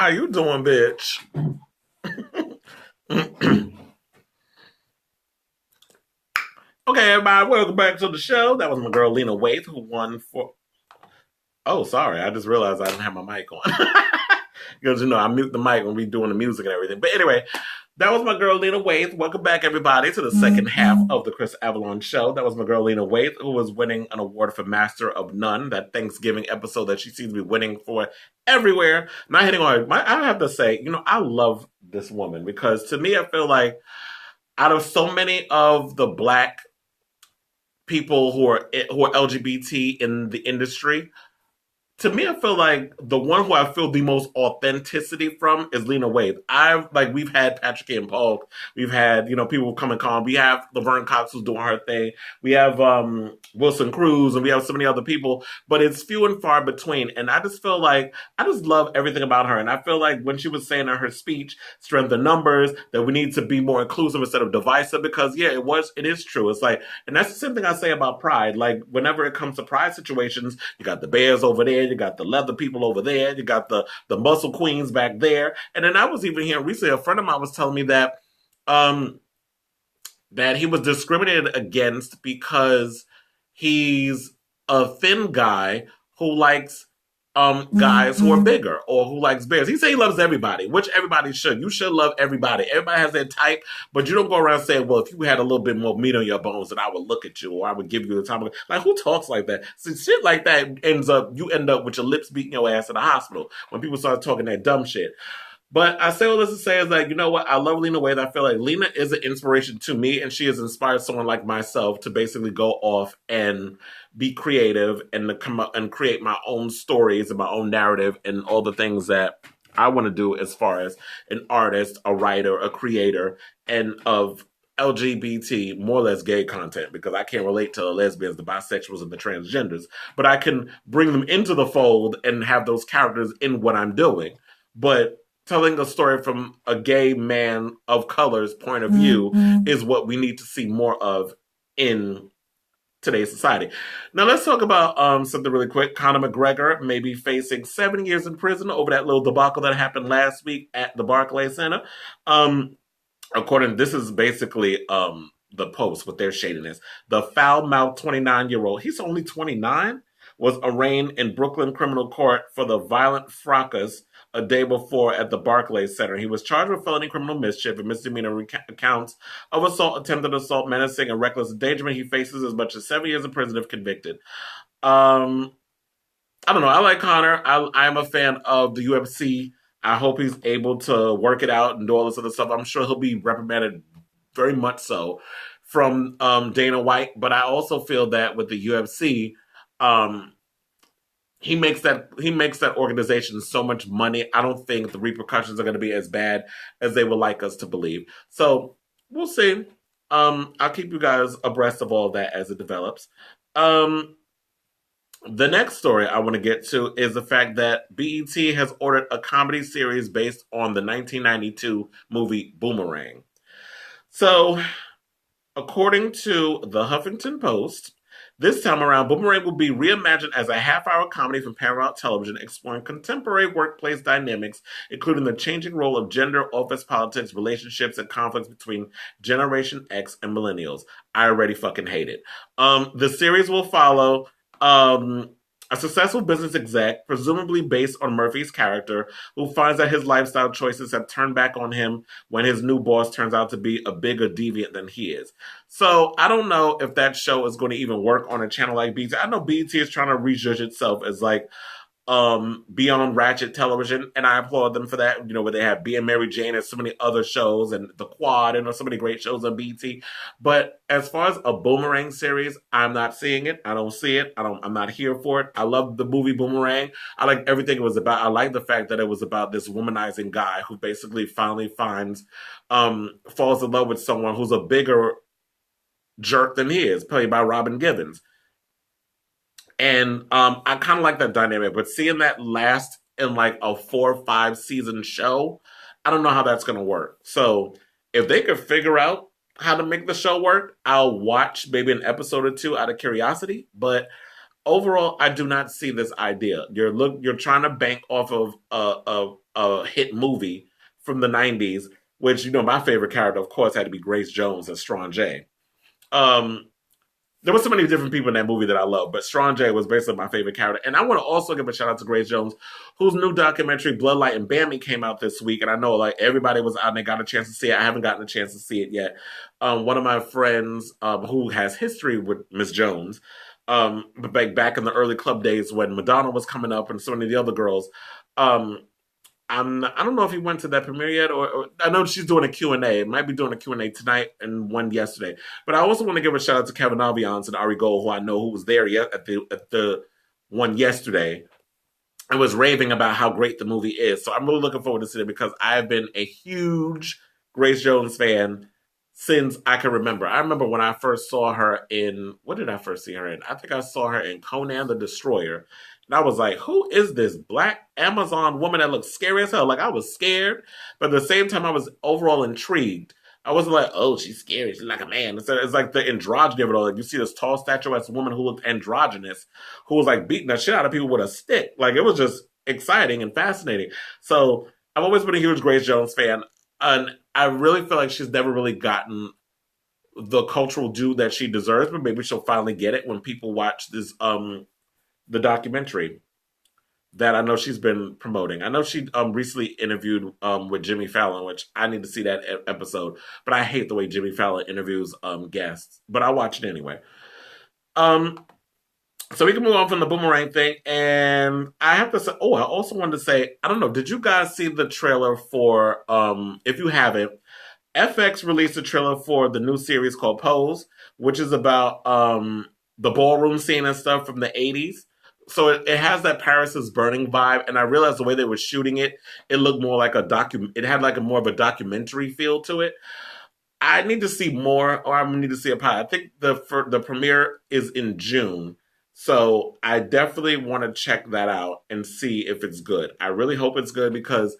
How you doing, bitch? Okay, everybody, welcome back to the show. That was my girl Lena Waithe who won for. Oh, sorry, I just realized I didn't have my mic on. Because I mute the mic when we doing the music and everything. But anyway, that was my girl Lena Waithe. Welcome back, everybody, to the second half of the Kris Avalon show. That was my girl Lena Waithe, who was winning an award for Master of None, that Thanksgiving episode that she seems to be winning for everywhere. Not hitting on her. I have to say, I love this woman because to me, I feel like out of so many of the black people who are LGBT in the industry, to me, I feel like the one who I feel the most authenticity from is Lena Waithe. We've had Patrick and Paul, we've had people come and call. We have Laverne Cox who's doing her thing. We have Wilson Cruz, and we have so many other people, but it's few and far between. And I just feel like I just love everything about her. And I feel like when she was saying in her speech, "Strength in numbers," that we need to be more inclusive instead of divisive. Because it is true. It's like, and that's the same thing I say about Pride. Like whenever it comes to Pride situations, you got the bears over there. You got the leather people over there. You got the muscle queens back there. And then I was even hearing recently, a friend of mine was telling me that that he was discriminated against because he's a thin guy who likes guys who are bigger or who likes bears. He said he loves everybody, which everybody should. You should love everybody. Everybody has their type, but you don't go around saying, well, if you had a little bit more meat on your bones, then I would look at you or I would give you the time. Like, who talks like that? So shit like that you end up with your lips beating your ass in the hospital when people start talking that dumb shit. But I say all this to say is that, you know what? I love Lena Waithe. I feel like Lena is an inspiration to me, and she has inspired someone like myself to basically go off and be creative and to come up and create my own stories and my own narrative and all the things that I want to do as far as an artist, a writer, a creator, and of LGBT, more or less gay content, because I can't relate to the lesbians, the bisexuals, and the transgenders, but I can bring them into the fold and have those characters in what I'm doing. But telling a story from a gay man of color's point of view is what we need to see more of in today's society. Now let's talk about something really quick. Conor McGregor may be facing 7 years in prison over that little debacle that happened last week at the Barclays Center. This is basically the Post with their shadiness. The foul-mouthed 29-year-old, he's only 29, was arraigned in Brooklyn criminal court for the violent fracas a day before at the Barclays Center. He was charged with felony criminal mischief and misdemeanor counts of assault, attempted assault, menacing, and reckless endangerment. He faces as much as 7 years in prison if convicted. I don't know. I like Conor. I'm a fan of the UFC. I hope he's able to work it out and do all this other stuff. I'm sure he'll be reprimanded very much so from Dana White. But I also feel that with the UFC, he makes that organization so much money. I don't think the repercussions are going to be as bad as they would like us to believe. So we'll see. I'll keep you guys abreast of all of that as it develops. The next story I want to get to is the fact that BET has ordered a comedy series based on the 1992 movie Boomerang. So, according to the Huffington Post, this time around, Boomerang will be reimagined as a half-hour comedy from Paramount Television, exploring contemporary workplace dynamics, including the changing role of gender, office politics, relationships, and conflicts between Generation X and millennials. I already fucking hate it. The series will follow a successful business exec, presumably based on Murphy's character, who finds that his lifestyle choices have turned back on him when his new boss turns out to be a bigger deviant than he is. So I don't know if that show is going to even work on a channel like BT. I know BT is trying to rejudge itself as like beyond ratchet television, and I applaud them for that. Where they have Being Mary Jane and so many other shows, and The Quad, and so many great shows on BT. But as far as a Boomerang series, I'm not seeing it. I don't see it. I'm not here for it. I love the movie Boomerang. I like everything it was about. I like the fact that it was about this womanizing guy who basically finally falls in love with someone who's a bigger jerk than he is, played by Robin Givens. And I kind of like that dynamic, but seeing that last in like a 4 or 5 season show, I don't know how that's going to work. So if they could figure out how to make the show work, I'll watch maybe an episode or two out of curiosity. But overall, I do not see this idea. You're trying to bank off of a hit movie from the 90s, which, my favorite character, of course, had to be Grace Jones as Strong J. Um, there were so many different people in that movie that I love, but Strong J was basically my favorite character. And I want to also give a shout out to Grace Jones, whose new documentary Bloodlight and Bambi came out this week. And I know like everybody was out and they got a chance to see it. I haven't gotten a chance to see it yet. One of my friends who has history with Miss Jones, but back in the early club days when Madonna was coming up and so many of the other girls, um, I don't know if he went to that premiere yet, or I know she's doing a Q&A. It might be doing a Q&A tonight and one yesterday. But I also want to give a shout out to Kevin Aviance and Ari Gold, who I know who was there at the one yesterday and was raving about how great the movie is. So I'm really looking forward to seeing it because I've been a huge Grace Jones fan since I can remember. I remember when I first saw her in, what did I first see her in? I think I saw her in Conan the Destroyer. And I was like, who is this black Amazon woman that looks scary as hell? Like, I was scared, but at the same time, I was overall intrigued. I wasn't like, oh, she's scary. She's like a man. It's like the androgyny of it all. Like, you see this tall, statuesque woman who looked androgynous, who was like beating the shit out of people with a stick. Like, it was just exciting and fascinating. So I've always been a huge Grace Jones fan. And I really feel like she's never really gotten the cultural due that she deserves, but maybe she'll finally get it when people watch this the documentary that I know she's been promoting. I know she recently interviewed with Jimmy Fallon, which I need to see that episode. But I hate the way Jimmy Fallon interviews guests. But I watch it anyway. So we can move on from the boomerang thing. And I have to say, I also wanted to say, I don't know, did you guys see the trailer for, if you haven't, FX released a trailer for the new series called Pose, which is about the ballroom scene and stuff from the 80s. So it has that Paris is Burning vibe, and I realized the way they were shooting it, it looked more like it had like a more of a documentary feel to it. I need to see more, or I need to see a pilot. I think the premiere is in June, so I definitely want to check that out and see if it's good. I really hope it's good because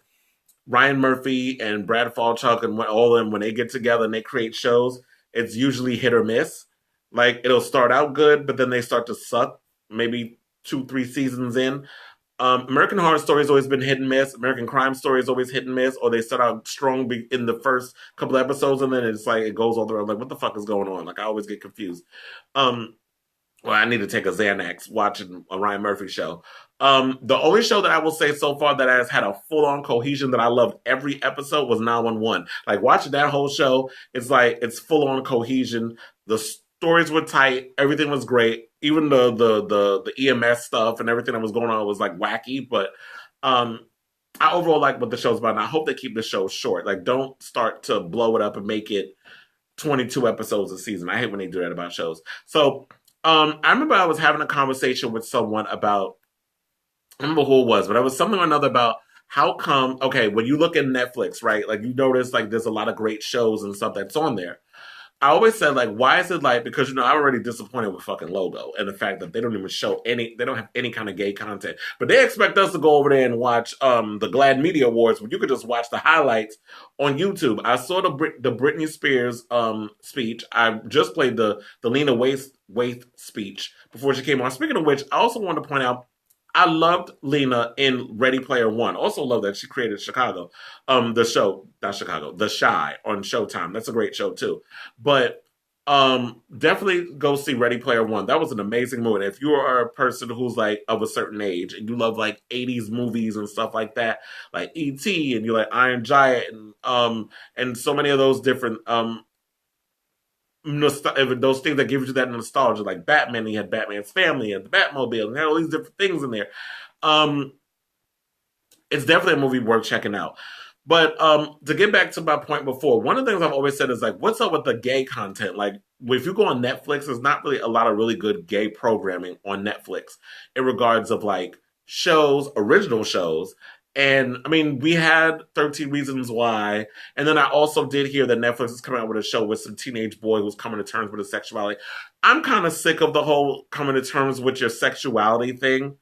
Ryan Murphy and Brad Falchuk and all of them, when they get together and they create shows, it's usually hit or miss. Like, it'll start out good, but then they start to suck. Maybe 2-3 seasons in. American Horror Story has always been hit and miss. American Crime Story is always hit and miss, or they start out strong in the first couple episodes, and then it's like it goes all the way. I'm like, what the fuck is going on? Like, I always get confused. Well, I need to take a Xanax watching a Ryan Murphy show. The only show that I will say so far that has had a full-on cohesion that I loved every episode was 911. Like, watching that whole show, it's like it's full-on cohesion. The stories were tight. Everything was great. Even the EMS stuff and everything that was going on was like wacky. But I overall like what the show's about. And I hope they keep the show short. Like, don't start to blow it up and make it 22 episodes a season. I hate when they do that about shows. So I remember I was having a conversation with someone about, I don't remember who it was, but it was something or another about how come, okay, when you look at Netflix, right, like you notice like there's a lot of great shows and stuff that's on there. I always said, like, why is it like, because, I'm already disappointed with fucking Logo and the fact that they don't even show they don't have any kind of gay content. But they expect us to go over there and watch the Glad Media Awards when you could just watch the highlights on YouTube. I saw the Britney Spears speech. I just played the Lena Waithe speech before she came on. Speaking of which, I also want to point out, I loved Lena in Ready Player One. Also love that she created Chicago. The show, not Chicago, The Chi on Showtime. That's a great show too. But definitely go see Ready Player One. That was an amazing movie. If you are a person who's like of a certain age and you love like 80s movies and stuff like that, like E.T. and you like Iron Giant and so many of those different those things that give you that nostalgia, like Batman, he had Batman's family and the Batmobile, and had all these different things in there. It's definitely a movie worth checking out. But to get back to my point before, one of the things I've always said is like, what's up with the gay content? Like, if you go on Netflix, there's not really a lot of really good gay programming on Netflix in regards of like shows, original shows. And I mean, we had 13 Reasons Why. And then I also did hear that Netflix is coming out with a show with some teenage boy who's coming to terms with his sexuality. I'm kind of sick of the whole coming to terms with your sexuality thing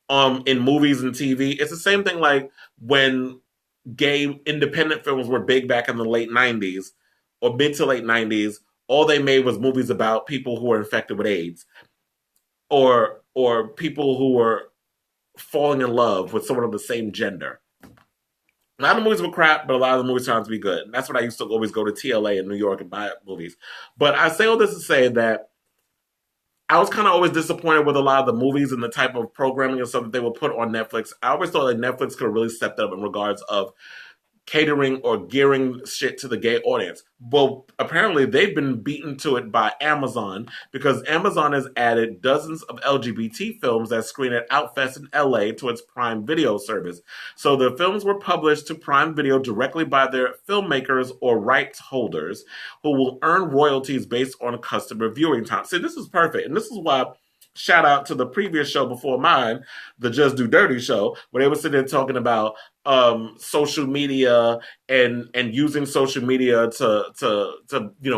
in movies and TV. It's the same thing like when gay independent films were big back in the late 90s or mid to late 90s. All they made was movies about people who were infected with AIDS or people who were falling in love with someone of the same gender. A lot of movies were crap, but a lot of the movies turned out to be good. And that's what I used to always go to TLA in New York and buy movies. But I say all this to say that I was kind of always disappointed with a lot of the movies and the type of programming and stuff that they would put on Netflix. I always thought that Netflix could have really stepped up in regards of catering or gearing shit to the gay audience. Well, apparently they've been beaten to it by Amazon because Amazon has added dozens of LGBT films that screen at Outfest in LA to its Prime Video service. So the films were published to Prime Video directly by their filmmakers or rights holders who will earn royalties based on customer viewing time. See, this is perfect. And this is why shout out to the previous show before mine, the Just Do Dirty show, where they were sitting there talking about social media and using social media to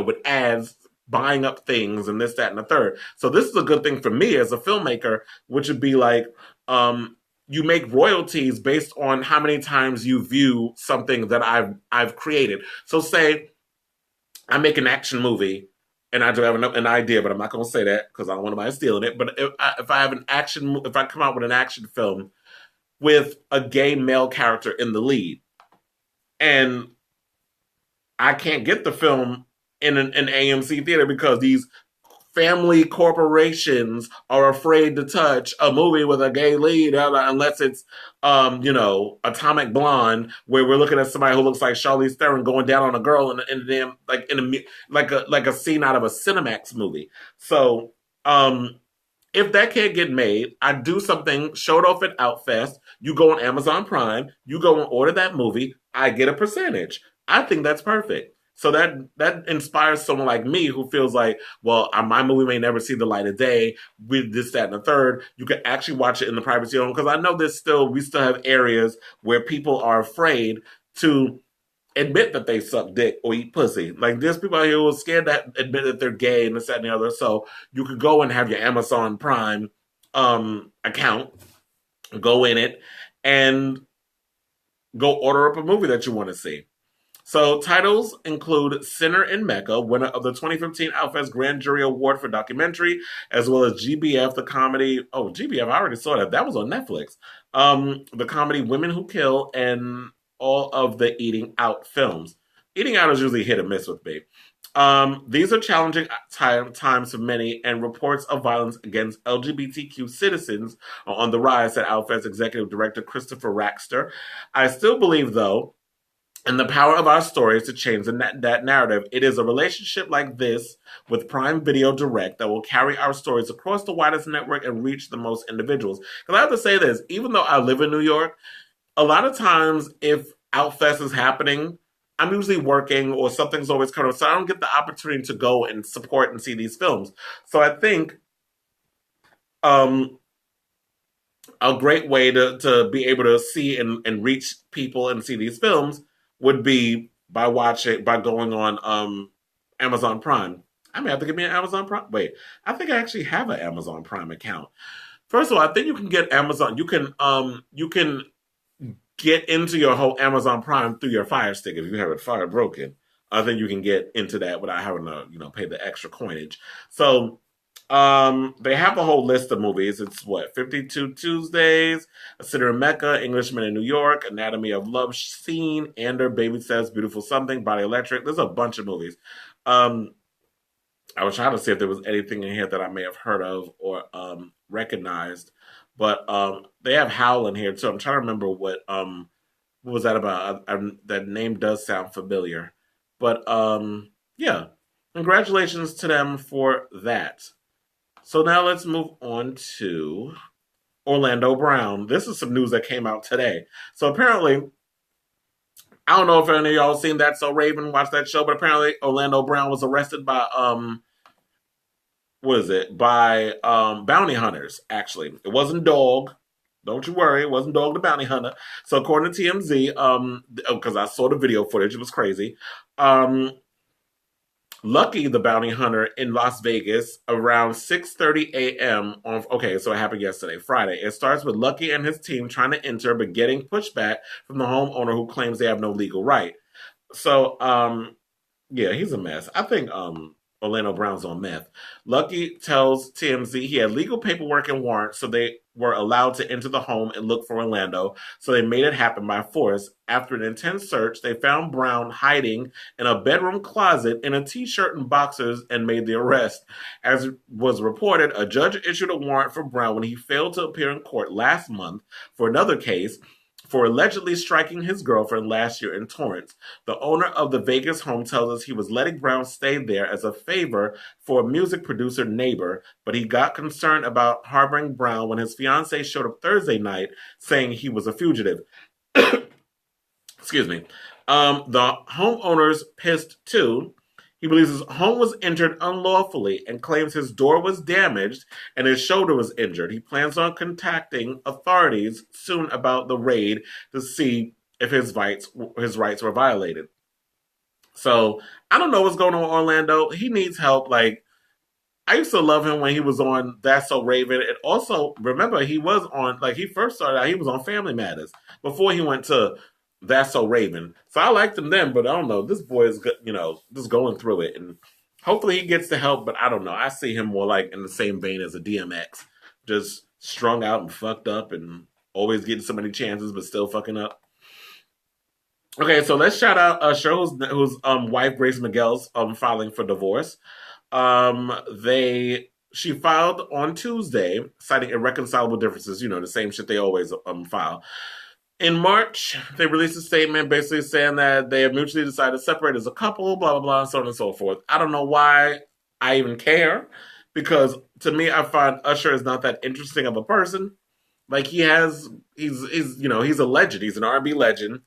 with ads, buying up things and this, that, and the third. So this is a good thing for me as a filmmaker, which would be like you make royalties based on how many times you view something that I've created. So say I make an action movie and I do have an idea, but I'm not going to say that because I don't want anybody stealing it. But if I have if I come out with an action film with a gay male character in the lead, and I can't get the film in an AMC theater because these family corporations are afraid to touch a movie with a gay lead unless it's Atomic Blonde, where we're looking at somebody who looks like Charlize Theron going down on a girl in a damn like a scene out of a Cinemax movie. So if that can't get made, I do something, show it off at Outfest. You go on Amazon Prime, you go and order that movie, I get a percentage. I think that's perfect. So that inspires someone like me who feels like, well, my movie may never see the light of day with this, that, and the third. You can actually watch it in the privacy of home because I know we still have areas where people are afraid to admit that they suck dick or eat pussy. Like there's people out here who are scared to admit that they're gay and this, that, and the other. So you could go and have your Amazon Prime account, go in it, and go order up a movie that you want to see. So titles include Sinner in Mecca, winner of the 2015 Outfest Grand Jury Award for Documentary, as well as GBF, the comedy. Oh, GBF, I already saw that. That was on Netflix. The comedy Women Who Kill, and all of the Eating Out films. Eating Out is usually hit or miss with me. These are challenging times for many, and reports of violence against LGBTQ citizens are on the rise, said Outfest Executive Director Christopher Raxter. I still believe, though, and the power of our stories to change that narrative. It is a relationship like this with Prime Video Direct that will carry our stories across the widest network and reach the most individuals. Because I have to say this, even though I live in New York, a lot of times if Outfest is happening, I'm usually working or something's always coming up, so I don't get the opportunity to go and support and see these films. So I think a great way to be able to see and reach people and see these films would be by going on Amazon Prime. I may have to give me an Amazon Prime. Wait, I think I actually have an Amazon Prime account. First of all, I think you can get Amazon. You can get into your whole Amazon Prime through your Fire Stick if you have it Fire broken. I think you can get into that without having to pay the extra coinage. So they have a whole list of movies. It's 52 Tuesdays, A Sinner in Mecca, Englishman in New York, Anatomy of Love Scene, Ander, Baby Steps, Beautiful Something, Body Electric. There's a bunch of movies. I was trying to see if there was anything in here that I may have heard of or recognized, but they have Howl in here too. I'm trying to remember what was that about. That name does sound familiar, but yeah, congratulations to them for that. So now let's move on to Orlando Brown. This is some news that came out today. So apparently, I don't know if any of y'all seen That So Raven, watched that show, but apparently Orlando Brown was arrested by By bounty hunters, actually. It wasn't Dog. Don't you worry, it wasn't Dog the Bounty Hunter. So according to TMZ, because I saw the video footage, it was crazy. Lucky the Bounty Hunter in Las Vegas around 6:30 a.m. So it happened yesterday, Friday. It starts with Lucky and his team trying to enter, but getting pushback from the homeowner who claims they have no legal right. So, yeah, he's a mess. I think Orlando Brown's on meth. Lucky tells TMZ he had legal paperwork and warrants, so they were allowed to enter the home and look for Orlando. So they made it happen by force. After an intense search, they found Brown hiding in a bedroom closet in a t-shirt and boxers and made the arrest. As was reported, a judge issued a warrant for Brown when he failed to appear in court last month for another case for allegedly striking his girlfriend last year in Torrance. The owner of the Vegas home tells us he was letting Brown stay there as a favor for a music producer neighbor, but he got concerned about harboring Brown when his fiancée showed up Thursday night saying he was a fugitive. Excuse me. The homeowner's pissed too. He believes his home was entered unlawfully and claims his door was damaged and his shoulder was injured. He plans on contacting authorities soon about the raid to see if his rights were violated. So I don't know what's going on with Orlando. He needs help. Like, I used to love him when he was on That's So Raven. And also, remember, he was on, like, he first started out, he was on Family Matters before he went to That's So Raven. So I liked him then, but I don't know. This boy is, just going through it. And hopefully he gets the help, but I don't know. I see him more like in the same vein as a DMX. Just strung out and fucked up and always getting so many chances, but still fucking up. Okay, so let's shout out Cheryl, whose wife, Grace Miguel's filing for divorce. She filed on Tuesday, citing irreconcilable differences, the same shit they always file. In March, they released a statement basically saying that they have mutually decided to separate as a couple, blah, blah, blah, so on and so forth. I don't know why I even care, because to me, I find Usher is not that interesting of a person. Like, he's a legend. He's an R&B legend.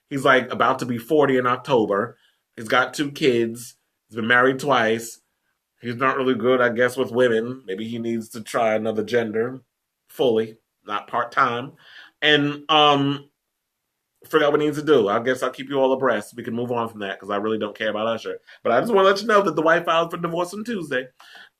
He's like about to be 40 in October. He's got 2 kids. He's been married twice. He's not really good, I guess, with women. Maybe he needs to try another gender fully, not part-time. And forgot what he needs to do. I guess I'll keep you all abreast. We can move on from that because I really don't care about Usher. But I just want to let you know that the wife filed for divorce on Tuesday.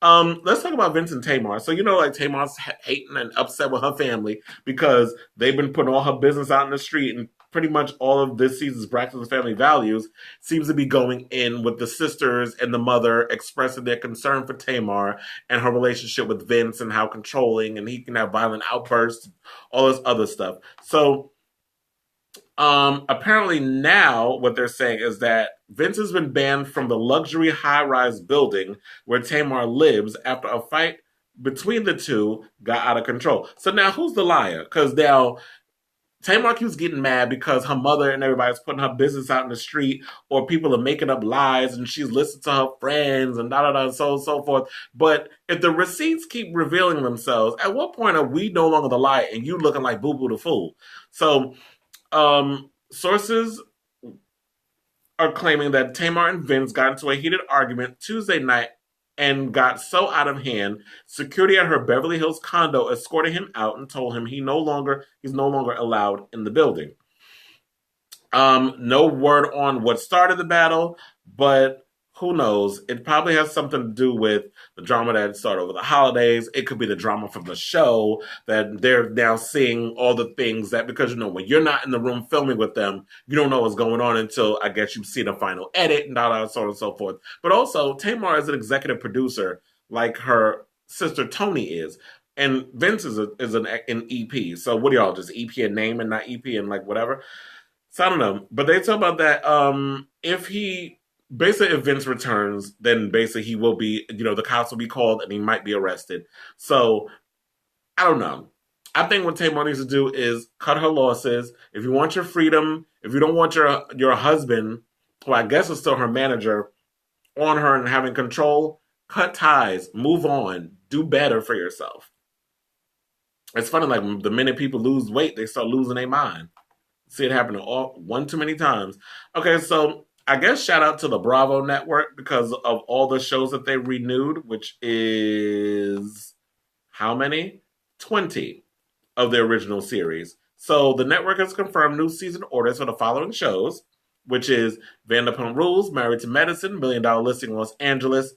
Let's talk about Vince and Tamar. So, like Tamar's hating and upset with her family because they've been putting all her business out in the street, and pretty much all of this season's Practice of Family Values seems to be going in with the sisters and the mother expressing their concern for Tamar and her relationship with Vince and how controlling, and he can have violent outbursts, all this other stuff. So apparently now what they're saying is that Vince has been banned from the luxury high-rise building where Tamar lives after a fight between the two got out of control. So now who's the liar? Because now Tamar keeps getting mad because her mother and everybody's putting her business out in the street, or people are making up lies and she's listening to her friends and da-da-da and so on and so forth. But if the receipts keep revealing themselves, at what point are we no longer the liar and you looking like Boo Boo the Fool? So sources are claiming that Tamar and Vince got into a heated argument Tuesday night and got so out of hand, security at her Beverly Hills condo escorted him out and told him he's no longer allowed in the building. No word on what started the battle, but who knows? It probably has something to do with the drama that started over the holidays. It could be the drama from the show that they're now seeing all the things that, because, when you're not in the room filming with them, you don't know what's going on until, I guess, you see the final edit and so on and so forth. But also, Tamar is an executive producer like her sister Tony is. And Vince is an EP. So what are y'all, just EP in name and not EP and like whatever? So I don't know. But they talk about that if Vince returns, then basically he will be, the cops will be called and he might be arrested. So, I don't know. I think what Tamar needs to do is cut her losses. If you want your freedom, if you don't want your husband, who I guess is still her manager, on her and having control, cut ties, move on, do better for yourself. It's funny, like the minute people lose weight, they start losing their mind. See it happening one too many times. Okay, so I guess shout out to the Bravo Network because of all the shows that they renewed, which is how many? 20 of the original series. So the network has confirmed new season orders for the following shows, which is Vanderpump Rules, Married to Medicine, $1 Million Listing Los Angeles,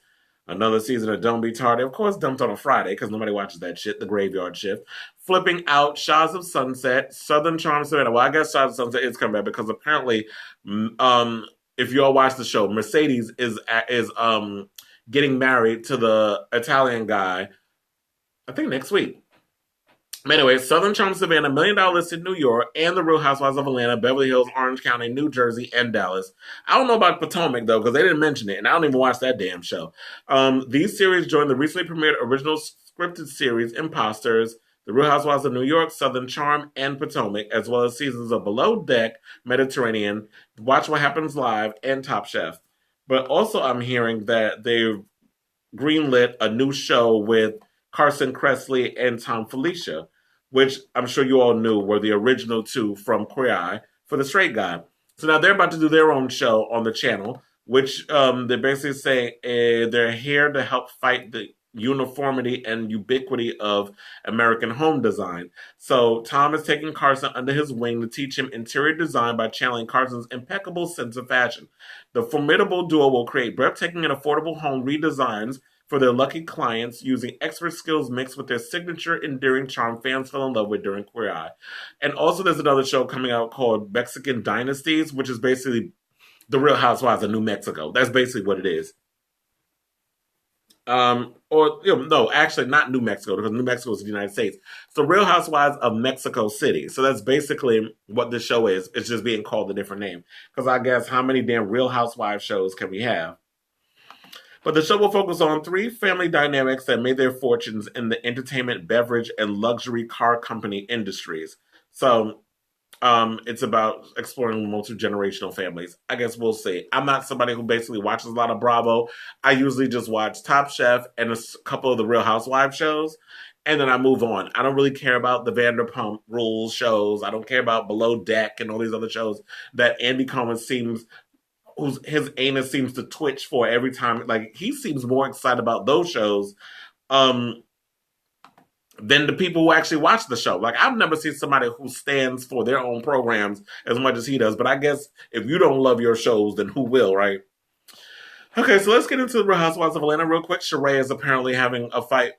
another season of Don't Be Tardy, of course dumped on a Friday because nobody watches that shit, The Graveyard Shift, Flipping Out, Shahs of Sunset, Southern Charm Savannah. Well, I guess Shahs of Sunset is coming back because apparently if you all watch the show, Mercedes is getting married to the Italian guy, I think next week. Anyway, Southern Charm Savannah, $1 Million List in New York, and The Real Housewives of Atlanta, Beverly Hills, Orange County, New Jersey, and Dallas. I don't know about Potomac, though, because they didn't mention it, and I don't even watch that damn show. These series join the recently premiered original scripted series Imposters, The Real Housewives of New York, Southern Charm, and Potomac, as well as seasons of Below Deck, Mediterranean, Watch What Happens Live, and Top Chef. But also, I'm hearing that they've greenlit a new show with Carson Kressley and Tom Felicia, which I'm sure you all knew were the original two from Queer Eye for the Straight Guy. So now they're about to do their own show on the channel, which they're basically saying they're here to help fight the uniformity and ubiquity of American home design. So Tom is taking Carson under his wing to teach him interior design by channeling Carson's impeccable sense of fashion. The formidable duo will create breathtaking and affordable home redesigns for their lucky clients using expert skills mixed with their signature endearing charm fans fell in love with during Queer Eye. And also there's another show coming out called Mexican Dynasties, which is basically the Real Housewives of New Mexico. That's basically what it is. No, actually not New Mexico, because New Mexico is the United States. It's the Real Housewives of Mexico City. So that's basically what this show is. It's just being called a different name. Because I guess how many damn Real Housewives shows can we have? But the show will focus on three family dynamics that made their fortunes in the entertainment, beverage, and luxury car company industries. So it's about exploring multi-generational families. I guess we'll see. I'm not somebody who basically watches a lot of Bravo. I usually just watch Top Chef and a couple of the Real Housewives shows, and then I move on. I don't really care about the Vanderpump Rules shows. I don't care about Below Deck and all these other shows that Andy Cohen seems his anus seems to twitch for every time. Like, he seems more excited about those shows than the people who actually watch the show. Like, I've never seen somebody who stands for their own programs as much as he does. But I guess if you don't love your shows, then who will, right? Okay, so let's get into the Real Housewives of Atlanta real quick. Sheree is apparently having a fight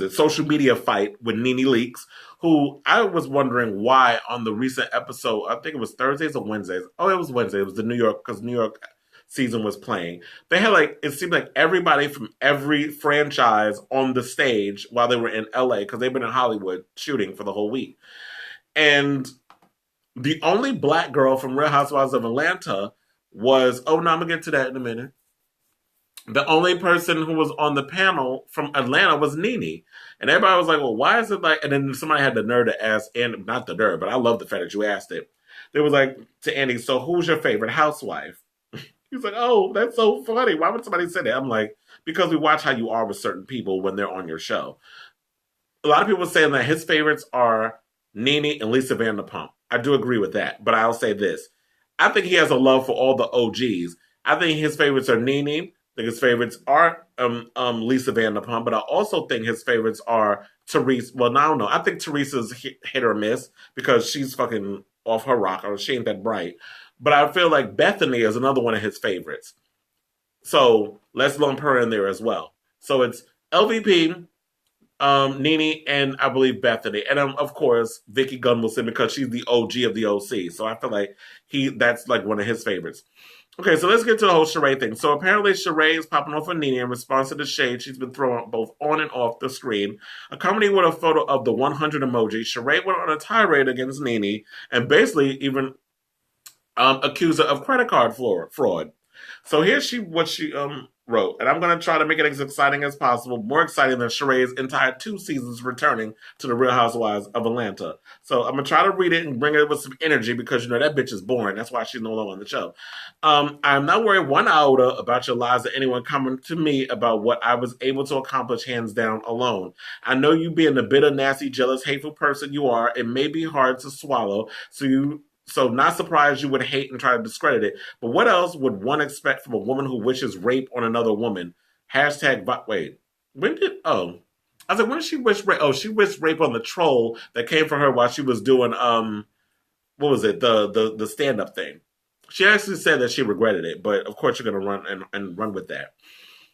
social media fight with Nene Leaks, who I was wondering why on the recent episode, I think it was Thursdays or Wednesdays. Oh, it was Wednesday. It was the New York, because New York season was playing. They had it seemed like everybody from every franchise on the stage while they were in LA, because they've been in Hollywood shooting for the whole week. And the only black girl from Real Housewives of Atlanta was, I'm going to get to that in a minute. The only person who was on the panel from Atlanta was Nene. And everybody was like, well, why is it like... And then somebody had the nerve to ask, and not the nerve, but I love the fact that you asked it. They was like to Andy, so who's your favorite housewife? He's like, oh, that's so funny. Why would somebody say that? I'm like, because we watch how you are with certain people when they're on your show. A lot of people saying that his favorites are Nene and Lisa Vanderpump. I do agree with that. But I'll say this. I think he has a love for all the OGs. I think his favorites are Nene. I think his favorites are Lisa Vanderpump, but I also think his favorites are Teresa. Well, I don't know. I think Teresa's hit or miss because she's fucking off her rocker. She ain't that bright. But I feel like Bethany is another one of his favorites. So let's lump her in there as well. So it's LVP, Nene, and I believe Bethany. And of course, Vicky Gunvalson, because she's the OG of the OC. So I feel like that's like one of his favorites. Okay, so let's get to the whole Sheree thing. So apparently Sheree is popping off on Nene in response to the shade she's been throwing both on and off the screen. Accompanied with a photo of the 100 emoji, Sheree went on a tirade against Nene and basically even accused her of credit card fraud. So here's what she wrote, and I'm going to try to make it as exciting as possible, more exciting than Sheree's entire 2 seasons returning to the Real Housewives of Atlanta. So I'm going to try to read it and bring it with some energy because, that bitch is boring. That's why she's no longer on the show. I'm not worried one iota about your lies or anyone coming to me about what I was able to accomplish hands down alone. I know you being the bitter, nasty, jealous, hateful person you are, it may be hard to swallow, so not surprised you would hate and try to discredit it. But what else would one expect from a woman who wishes rape on another woman? Hashtag, wait. When I was like, when did she wish rape? Oh, she wished rape on the troll that came for her while she was doing, what was it? The stand-up thing. She actually said that she regretted it, but of course you're going to run and run with that.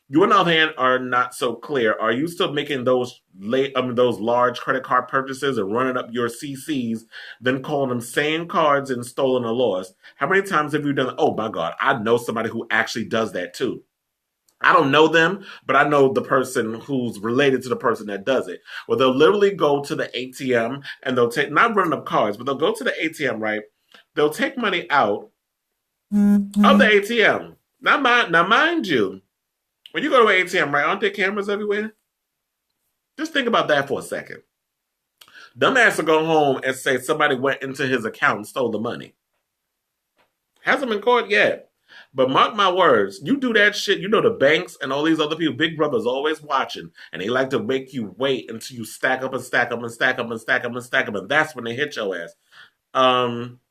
You on the other hand are not so clear. Are you still making those those large credit card purchases and running up your CCs, then calling them same cards and stolen or lost? How many times have you done? Oh my God, I know somebody who actually does that too. I don't know them, but I know the person who's related to the person that does it. Well, they'll literally go to the ATM and they'll take, not running up cards, but they'll go to the ATM, right? They'll take money out of the ATM. Now, mind you, when you go to an ATM, right, aren't there cameras everywhere? Just think about that for a second. Dumbass will go home and say somebody went into his account and stole the money. Hasn't been caught yet. But mark my words, you do that shit, you know the banks and all these other people, Big Brother's always watching, and they like to make you wait until you stack up and stack up and stack up and stack up and stack up, and that's when they hit your ass. Um,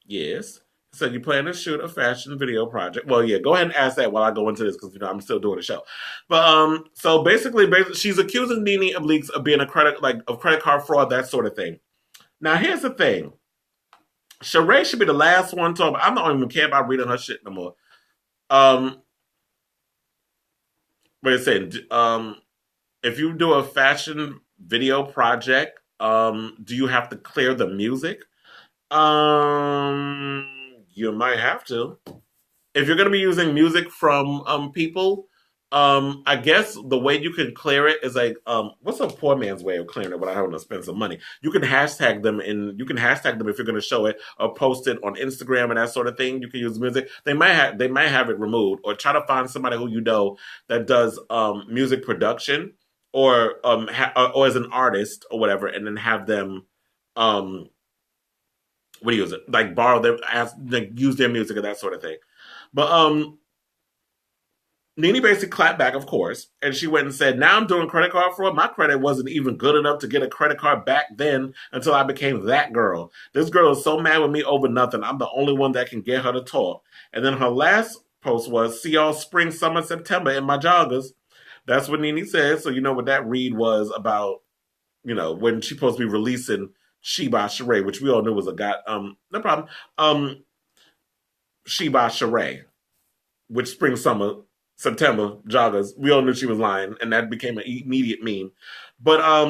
yes. So you plan to shoot a fashion video project? Well, yeah. Go ahead and ask that while I go into this because I'm still doing the show. But so basically, she's accusing Nene of leaks of being a credit card fraud, that sort of thing. Now, here's the thing. Sheree should be the last one talking. I don't even care about reading her shit no more. Wait a second. If you do a fashion video project, do you have to clear the music? You might have to. If you're going to be using music from people, I guess the way you can clear it is like, what's a poor man's way of clearing it without having to spend some money? You can hashtag them, and you can hashtag them if you're going to show it or post it on Instagram and that sort of thing. You can use music. They might have it removed, or try to find somebody who you know that does music production or or as an artist or whatever, and then have them what do you use it like borrow them, use their music and that sort of thing. But Nene basically clapped back, of course, and she went and said, "Now I'm doing credit card fraud. My credit wasn't even good enough to get a credit card back then until I became that girl. This girl is so mad with me over nothing. I'm the only one that can get her to talk." And then her last post was, "See y'all spring, summer, September in my joggers." That's what Nene said. So you know what that read was about, when she's supposed to be releasing She by Sheree, which we all knew was a guy. No problem. She by Sheree, which spring, summer, September joggers. We all knew she was lying, and that became an immediate meme. But I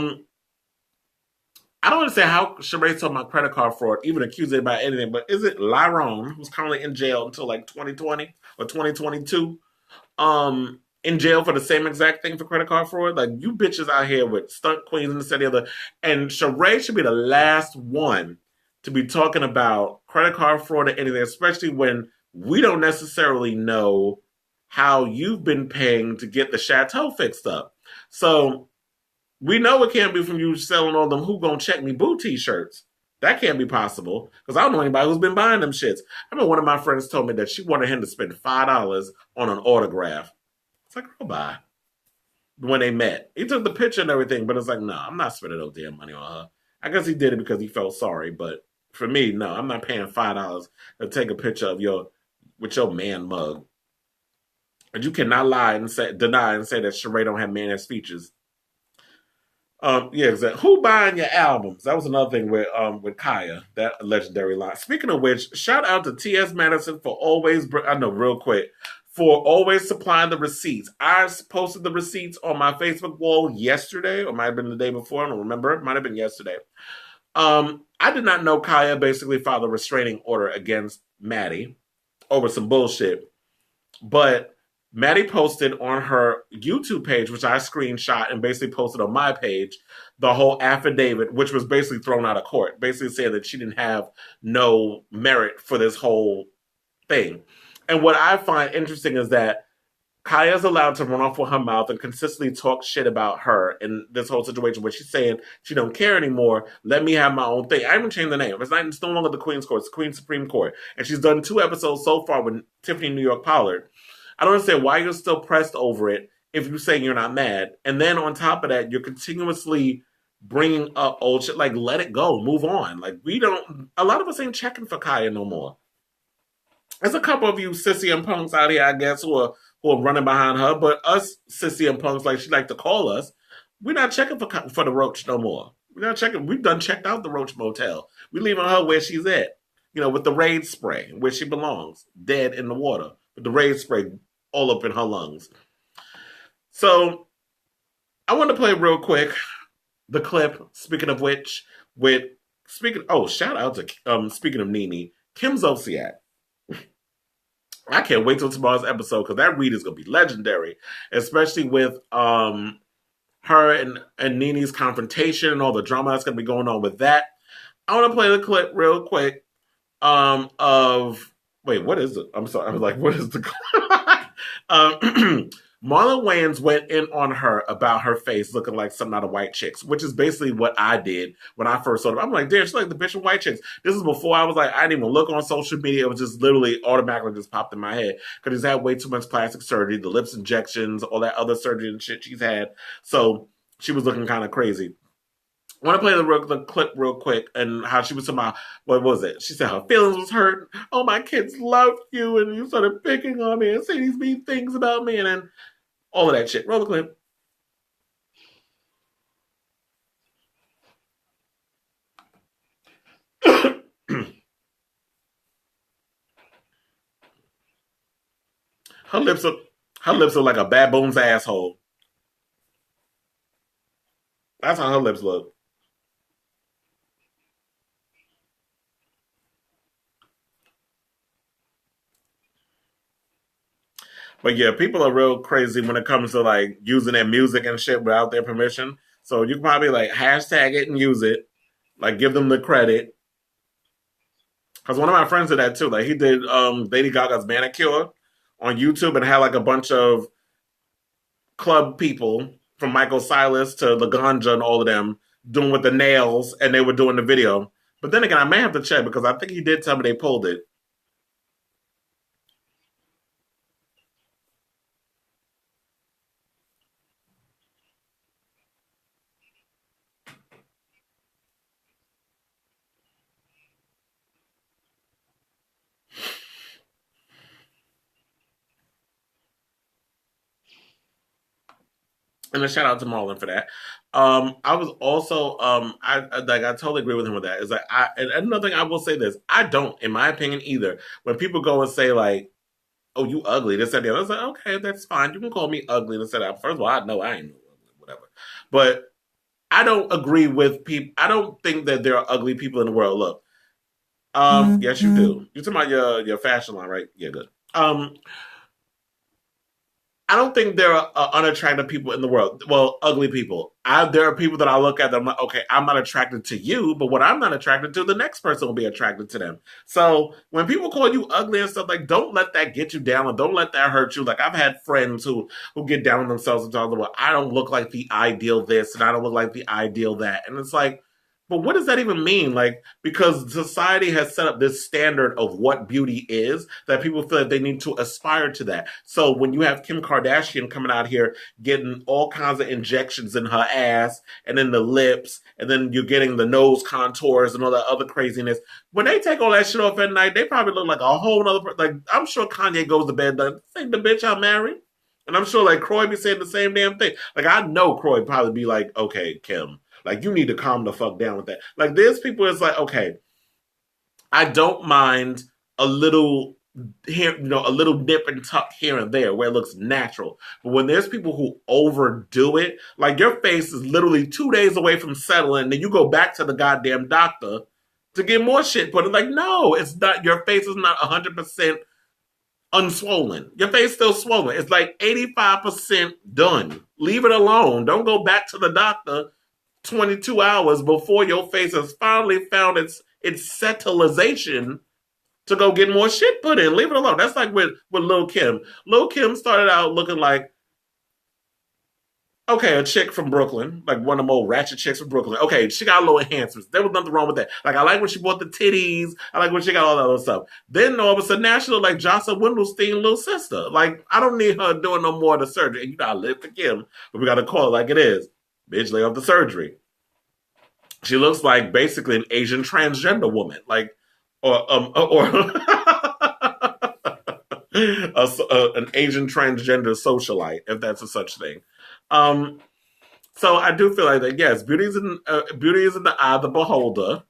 don't understand how Sheree talking about credit card fraud, even accused it about anything. But is it Lyron, who's currently in jail until like 2020 or 2022? In jail for the same exact thing for credit card fraud. Like, you bitches out here with stunt queens and this and the other. And Sheree should be the last one to be talking about credit card fraud or anything, especially when we don't necessarily know how you've been paying to get the chateau fixed up. So we know it can't be from you selling all them "Who Gonna Check Me Boo" t-shirts. That can't be possible because I don't know anybody who's been buying them shits. I remember one of my friends told me that she wanted him to spend $5 on an autograph. It's like, girl, bye. When they met, he took the picture and everything, but it's like, no, I'm not spending no damn money on her. I guess he did it because he felt sorry, but for me, no, I'm not paying $5 to take a picture of your man mug. And you cannot deny and say that Sheree don't have man-ass features. Yeah, exactly. Who buying your albums? That was another thing with Kaya, that legendary line. Speaking of which, shout out to T.S. Madison for always, real quick, for always supplying the receipts. I posted the receipts on my Facebook wall yesterday, or might have been the day before. I don't remember. It might have been yesterday. I did not know Kaya basically filed a restraining order against Maddie over some bullshit, but Maddie posted on her YouTube page, which I screenshot and basically posted on my page, the whole affidavit, which was basically thrown out of court, basically saying that she didn't have no merit for this whole thing. And what I find interesting is that Kaya's allowed to run off with her mouth and consistently talk shit about her in this whole situation where she's saying she don't care anymore. Let me have my own thing. I even changed the name. It's no longer the Queen's Court. It's the Queen's Supreme Court. And she's done 2 episodes so far with Tiffany New York Pollard. I don't understand why you're still pressed over it if you're saying you're not mad. And then on top of that, you're continuously bringing up old shit. Like, let it go. Move on. Like, a lot of us ain't checking for Kaya no more. There's a couple of you sissy and punks out here, I guess, who are running behind her. But us sissy and punks, like she like to call us, we're not checking for the Roach no more. We're not checking. We've done checked out the Roach Motel. We're leaving her where she's at, with the Raid spray, where she belongs, dead in the water. with the raid spray all up in her lungs. So I want to play real quick the clip. Speaking of which, with speaking, oh, shout out to speaking of Nene, Kim Zolciak. I can't wait till tomorrow's episode because that read is gonna be legendary, especially with her and Nene's confrontation and all the drama that's gonna be going on with that. I want to play the clip real quick. Of wait, what is it? I'm sorry. I was like, what is the clip? Marlon Wayans went in on her about her face looking like something out of White Chicks, which is basically what I did when I first saw her. I'm like, damn, she's like the bitch from White Chicks. This is before I was like, I didn't even look on social media. It was just literally automatically just popped in my head because she's had way too much plastic surgery, the lips injections, all that other surgery and shit she's had. So she was looking kind of crazy. I want to play the clip real quick and how she was talking about, what was it? She said her feelings was hurt. Oh, my kids loved you and you started picking on me and saying these mean things about me and then all of that shit. Roll the clip. her lips are her lips are like a baboon's asshole. That's how her lips look. But yeah, people are real crazy when it comes to like using their music and shit without their permission. So you can probably like hashtag it and use it, like give them the credit. Because one of my friends did that too. Like he did Lady Gaga's manicure on YouTube and had like a bunch of club people from Michael Silas to Laganja and all of them doing with the nails, and they were doing the video. But then again, I may have to check because I think he did tell me they pulled it. And a shout out to Marlon for that. I was also I totally agree with him with that. Is like and another thing I will say this, I don't, in my opinion, either. When people go and say like, "Oh, you ugly," this and that, I was like, okay, that's fine. You can call me ugly. This and that. First of all, I know I ain't whatever, but I don't agree with people. I don't think that there are ugly people in the world. Look, yes, you do. You're talking about your fashion line, right? Yeah, good. I don't think there are unattractive people in the world. Well, ugly people. There are people that I look at them like, okay, I'm not attracted to you, but what I'm not attracted to, the next person will be attracted to them. So when people call you ugly and stuff, like, don't let that get you down and don't let that hurt you. Like I've had friends who get down on themselves and talk about, I don't look like the ideal this and I don't look like the ideal that, and it's like, but what does that even mean? Like, because society has set up this standard of what beauty is that people feel like they need to aspire to that. So when you have Kim Kardashian coming out here getting all kinds of injections in her ass and in the lips, and then you're getting the nose contours and all that other craziness, when they take all that shit off at night, they probably look like a whole other. Like, I'm sure Kanye goes to bed like, this ain't the bitch I'm married. And I'm sure like Croy be saying the same damn thing. Like I know Croy probably be like, okay, Kim, like you need to calm the fuck down with that. Like there's people that's like, okay, I don't mind a little here, a little nip and tuck here and there where it looks natural. But when there's people who overdo it, like your face is literally 2 days away from settling, then you go back to the goddamn doctor to get more shit put in. Like, no, it's not. Your face is not 100% unswollen. Your face still swollen. It's like 85% done. Leave it alone. Don't go back to the doctor 22 hours before your face has finally found its settlization to go get more shit put in. Leave it alone. That's like with Lil Kim. Lil Kim started out looking like, okay, a chick from Brooklyn, like one of the more ratchet chicks from Brooklyn. Okay, she got a little enhancements. There was nothing wrong with that. Like, I like when she bought the titties. I like when she got all that other stuff. Then all of a sudden, now she look like Jocelyn Windelstein, little sister. Like, I don't need her doing no more of the surgery. And you gotta live for Kim, but we gotta call it like it is. Bitch, lay off the surgery. She looks like basically an Asian transgender woman, like, or an Asian transgender socialite, if that's a such thing. Um, so I do feel like that. Yes, beauty is in the eye of the beholder.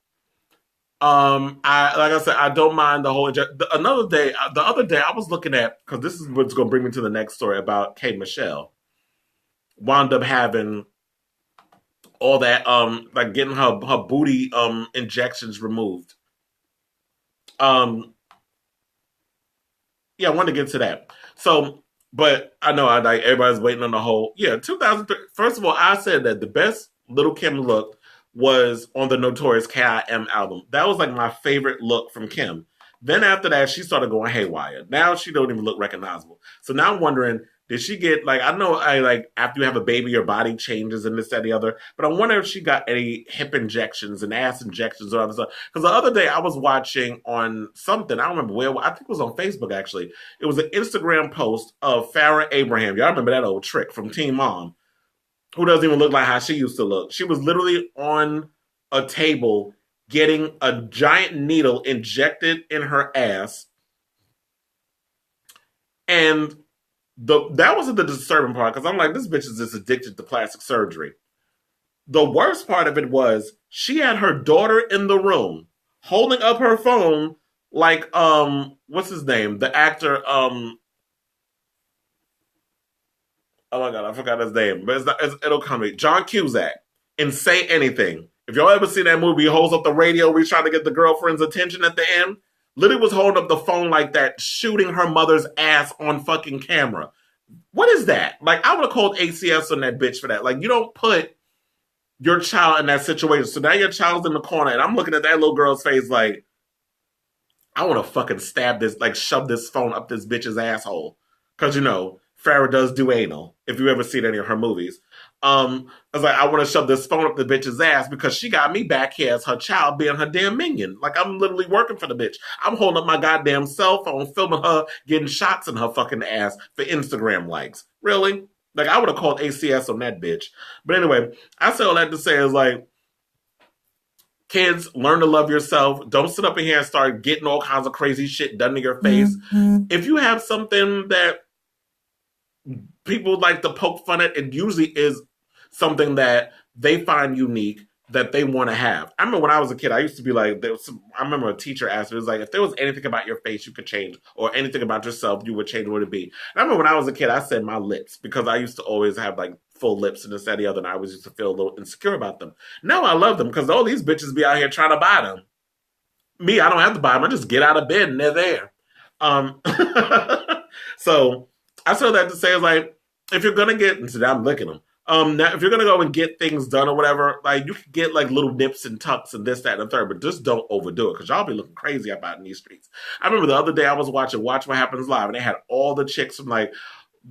I like I said, I don't mind the whole. The other day, I was looking at because this is what's going to bring me to the next story about K Michelle wound up having all that like getting her booty injections removed. Um, yeah, I wanted to get to that. So, but I know I like everybody's waiting on the whole. Yeah, 2003. First of all, I said that the best Little Kim look was on the Notorious K.I.M. album. That was like my favorite look from Kim. Then after that, she started going haywire. Now she don't even look recognizable. So now I'm wondering, did she get like I know I like after you have a baby, your body changes and this that and the other. But I wonder if she got any hip injections and ass injections or other stuff. Because the other day I was watching on something I don't remember where I think it was on Facebook actually. It was an Instagram post of Farrah Abraham. Y'all remember that old trick from Teen Mom, who doesn't even look like how she used to look. She was literally on a table getting a giant needle injected in her ass, and that wasn't the disturbing part because I'm like, this bitch is just addicted to plastic surgery. The worst part of it was she had her daughter in the room holding up her phone like what's his name? The actor oh my god, I forgot his name, but it'll come to me. John Cusack in Say Anything. If y'all ever see that movie, he holds up the radio where he's trying to get the girlfriend's attention at the end. Lily was holding up the phone like that, shooting her mother's ass on fucking camera. What is that? Like, I would have called ACS on that bitch for that. Like, you don't put your child in that situation. So now your child's in the corner, and I'm looking at that little girl's face like, I want to fucking stab this, like, shove this phone up this bitch's asshole. Because, you know, Farrah does do anal, if you ever seen any of her movies. I was like, I want to shove this phone up the bitch's ass because she got me back here as her child being her damn minion. Like, I'm literally working for the bitch. I'm holding up my goddamn cell phone, filming her getting shots in her fucking ass for Instagram likes. Really? Like, I would have called ACS on that bitch. But anyway, I say all that to say is like, kids, learn to love yourself. Don't sit up in here and start getting all kinds of crazy shit done to your face. Mm-hmm. If you have something that people like to poke fun at, it usually is something that they find unique that they want to have. I remember when I was a kid, I used to be like, I remember a teacher asked me, it was like, if there was anything about your face you could change or anything about yourself you would change, what would it be? And I remember when I was a kid, I said my lips because I used to always have like full lips and this, that, the other, and I always used to feel a little insecure about them. Now I love them because all these bitches be out here trying to buy them. Me, I don't have to buy them. I just get out of bed and they're there. So I saw that to say, is like, if you're gonna get into that, I'm licking them. Now if you're gonna go and get things done or whatever, like you can get like little nips and tucks and this, that, and the third, but just don't overdo it because y'all be looking crazy about in these streets. I remember the other day I was watching Watch What Happens Live, and they had all the chicks from like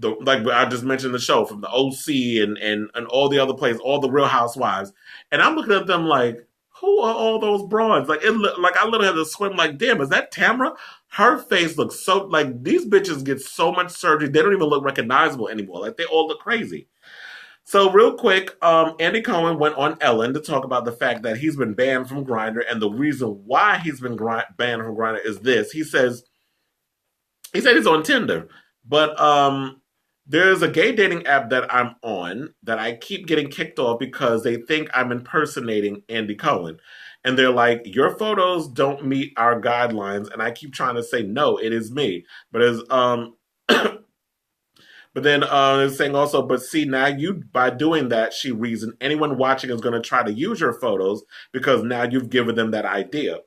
I just mentioned the show from the OC and all the other places, all the Real Housewives, and I'm looking at them like, who are all those broads? Like like I literally had to swim. Like, damn, is that Tamara? Her face looks so like these bitches get so much surgery they don't even look recognizable anymore. Like they all look crazy. So real quick, Andy Cohen went on Ellen to talk about the fact that he's been banned from Grindr, and the reason why he's been banned from Grindr is this. He said he's on Tinder, but there's a gay dating app that I'm on that I keep getting kicked off because they think I'm impersonating Andy Cohen. And they're like, your photos don't meet our guidelines. And I keep trying to say, no, it is me. But as but then it's saying also, but see, now you, by doing that, she reasoned, anyone watching is going to try to use your photos because now you've given them that idea.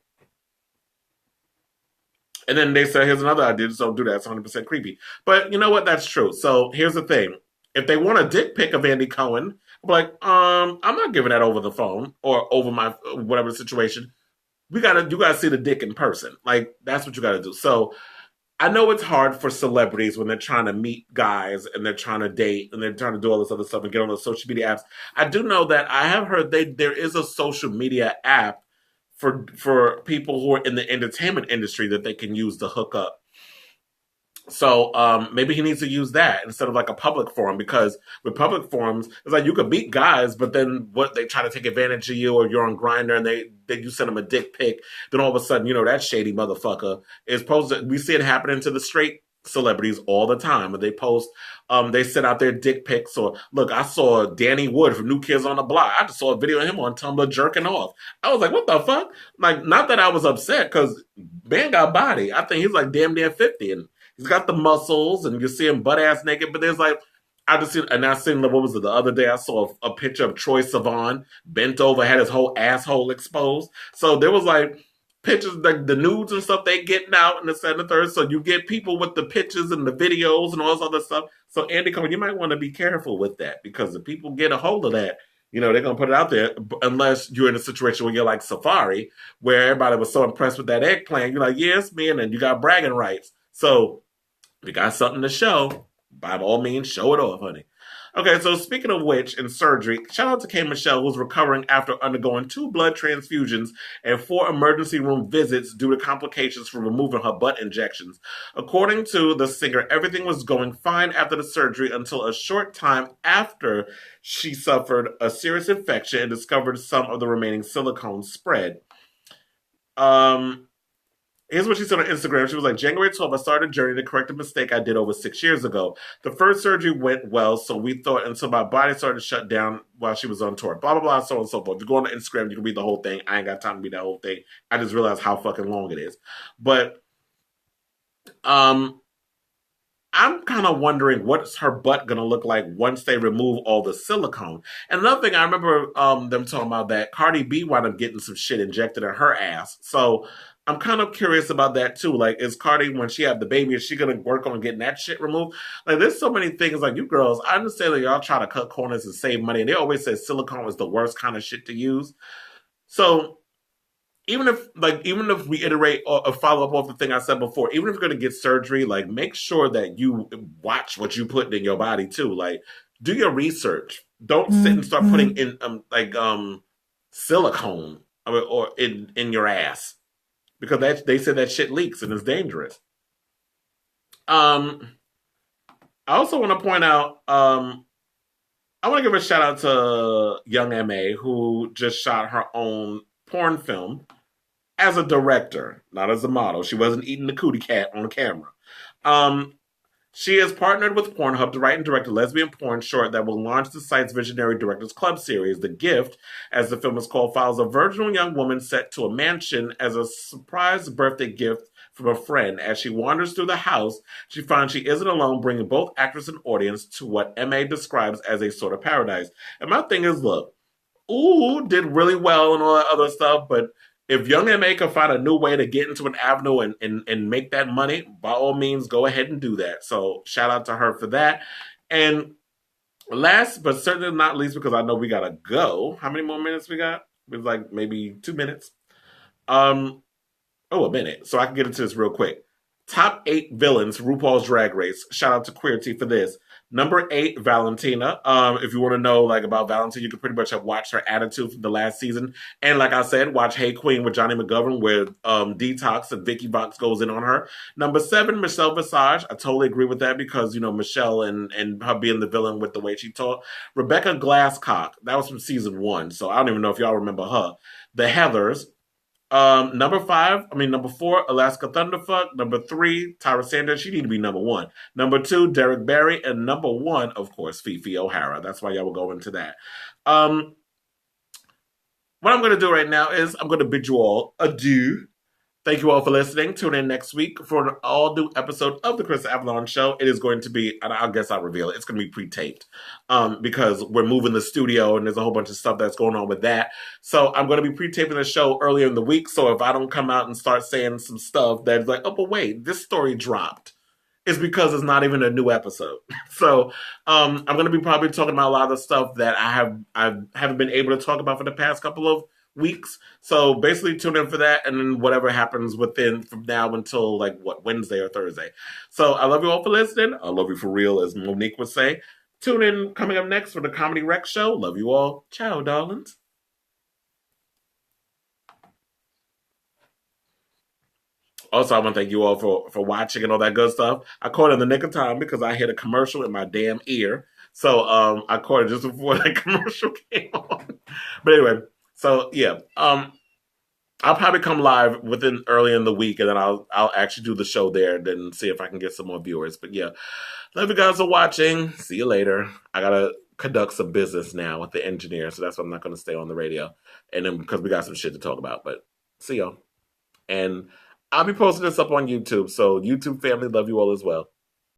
And then they say, here's another idea, just don't do that. It's 100% creepy. But you know what? That's true. So here's the thing. If they want a dick pic of Andy Cohen, I'm like, I'm not giving that over the phone or over my whatever situation. You gotta see the dick in person. Like, that's what you gotta do. So I know it's hard for celebrities when they're trying to meet guys and they're trying to date and they're trying to do all this other stuff and get on those social media apps. I do know that I have heard there is a social media app for people who are in the entertainment industry that they can use to hook up. So maybe he needs to use that instead of like a public forum, because with public forums, it's like you could meet guys, but then what, they try to take advantage of you, or you're on Grindr and then you send them a dick pic. Then all of a sudden, you know, that shady motherfucker is posted. We see it happening to the straight celebrities all the time, and they post, they send out their dick pics. Or look, I saw Danny Wood from New Kids on the Block. I just saw a video of him on Tumblr jerking off. I was like, what the fuck? Like, not that I was upset because man got body. I think he's like damn near 50, and he's got the muscles, and you see him butt ass naked. But there's like, I just seen, and I seen, what was it, the other day? I saw a picture of Troye Sivan bent over, had his whole asshole exposed. So there was like pictures, like the nudes and stuff they getting out in the second and third. So you get people with the pictures and the videos and all this other stuff. So Andy Cohen, you might want to be careful with that, because if people get a hold of that, they're gonna put it out there. Unless you're in a situation where you're like Safari, where everybody was so impressed with that eggplant, you're like, yes, man, and you got bragging rights. So if you got something to show, by all means, show it off, honey. Okay, so speaking of which, in surgery, shout out to K. Michelle, who's recovering after undergoing 2 blood transfusions and 4 emergency room visits due to complications from removing her butt injections. According to the singer, everything was going fine after the surgery until a short time after she suffered a serious infection and discovered some of the remaining silicone spread. Here's what she said on Instagram. She was like, January 12th, I started a journey to correct a mistake I did over 6 years ago. The first surgery went well, so we thought until my body started to shut down while she was on tour. Blah, blah, blah, so on and so forth. If you go on Instagram, you can read the whole thing. I ain't got time to read that whole thing. I just realized how fucking long it is. But I'm kind of wondering what's her butt going to look like once they remove all the silicone. And another thing, I remember them talking about that Cardi B wound up getting some shit injected in her ass. So I'm kind of curious about that too. Like, is Cardi, when she had the baby, is she going to work on getting that shit removed? Like, there's so many things. Like, you girls, I understand that y'all try to cut corners and save money, and they always say silicone is the worst kind of shit to use. So even if we iterate or follow up off the thing I said before, even if you're going to get surgery, like, make sure that you watch what you put in your body too. Like, do your research. Don't sit and start putting in silicone or in your ass, because they say that shit leaks and is dangerous. I also want to point out, I want to give a shout out to young MA, who just shot her own porn film as a director, not as a model. She wasn't eating the cootie cat on camera. She has partnered with Pornhub to write and direct a lesbian porn short that will launch the site's Visionary Directors Club series. The Gift, as the film is called, follows a virginal young woman set to a mansion as a surprise birthday gift from a friend. As she wanders through the house, she finds she isn't alone, bringing both actress and audience to what MA describes as a sort of paradise. And my thing is, look, did really well and all that other stuff, but if young MA can find a new way to get into an avenue and make that money, by all means, go ahead and do that. So shout out to her for that. And last but certainly not least, because I know we gotta go. How many more minutes we got? It's like maybe 2 minutes. A minute. So I can get into this real quick. Top 8 villains, RuPaul's Drag Race. Shout out to Queer Tea for this. Number 8, Valentina. If you want to know about Valentina, you can pretty much have watched her attitude from the last season. And like I said, watch Hey Queen with Johnny McGovern, where Detox and Vicky Vox goes in on her. Number 7, Michelle Visage. I totally agree with that, because Michelle and her being the villain with the way she talked. Rebecca Glasscock. That was from season 1, so I don't even know if y'all remember her. The Heathers. Number 4, Alaska Thunderfuck. Number 3, Tyra Sanders. She need to be number 1. Number 2, Derek Barry. And number 1, of course, Fifi O'Hara. That's why y'all will go into that. What I'm going to do right now is I'm going to bid you all adieu. Thank you all for listening. Tune in next week for an all-new episode of the Kris Avalon Show. It is going to be, and I guess I'll reveal it, it's going to be pre-taped, because we're moving the studio and there's a whole bunch of stuff that's going on with that. So I'm going to be pre-taping the show earlier in the week. So if I don't come out and start saying some stuff that's like, oh, but wait, this story dropped, it's because it's not even a new episode. So I'm going to be probably talking about a lot of the stuff that I haven't been able to talk about for the past couple of weeks. So basically tune in for that, and then whatever happens from now until Wednesday or Thursday. So I love you all for listening. I love you for real, as Monique would say. Tune in coming up next for the Comedy Rec Show. Love you all. Ciao, darlings. Also, I want to thank you all for watching and all that good stuff. I caught it in the nick of time because I hit a commercial in my damn ear. So I caught it just before that commercial came on. But anyway, so yeah. I'll probably come live within early in the week, and then I'll actually do the show there, then see if I can get some more viewers. But yeah, love you guys for watching. See you later. I gotta conduct some business now with the engineer, so that's why I'm not gonna stay on the radio, and then because we got some shit to talk about. But see y'all, and I'll be posting this up on YouTube. So YouTube family, love you all as well.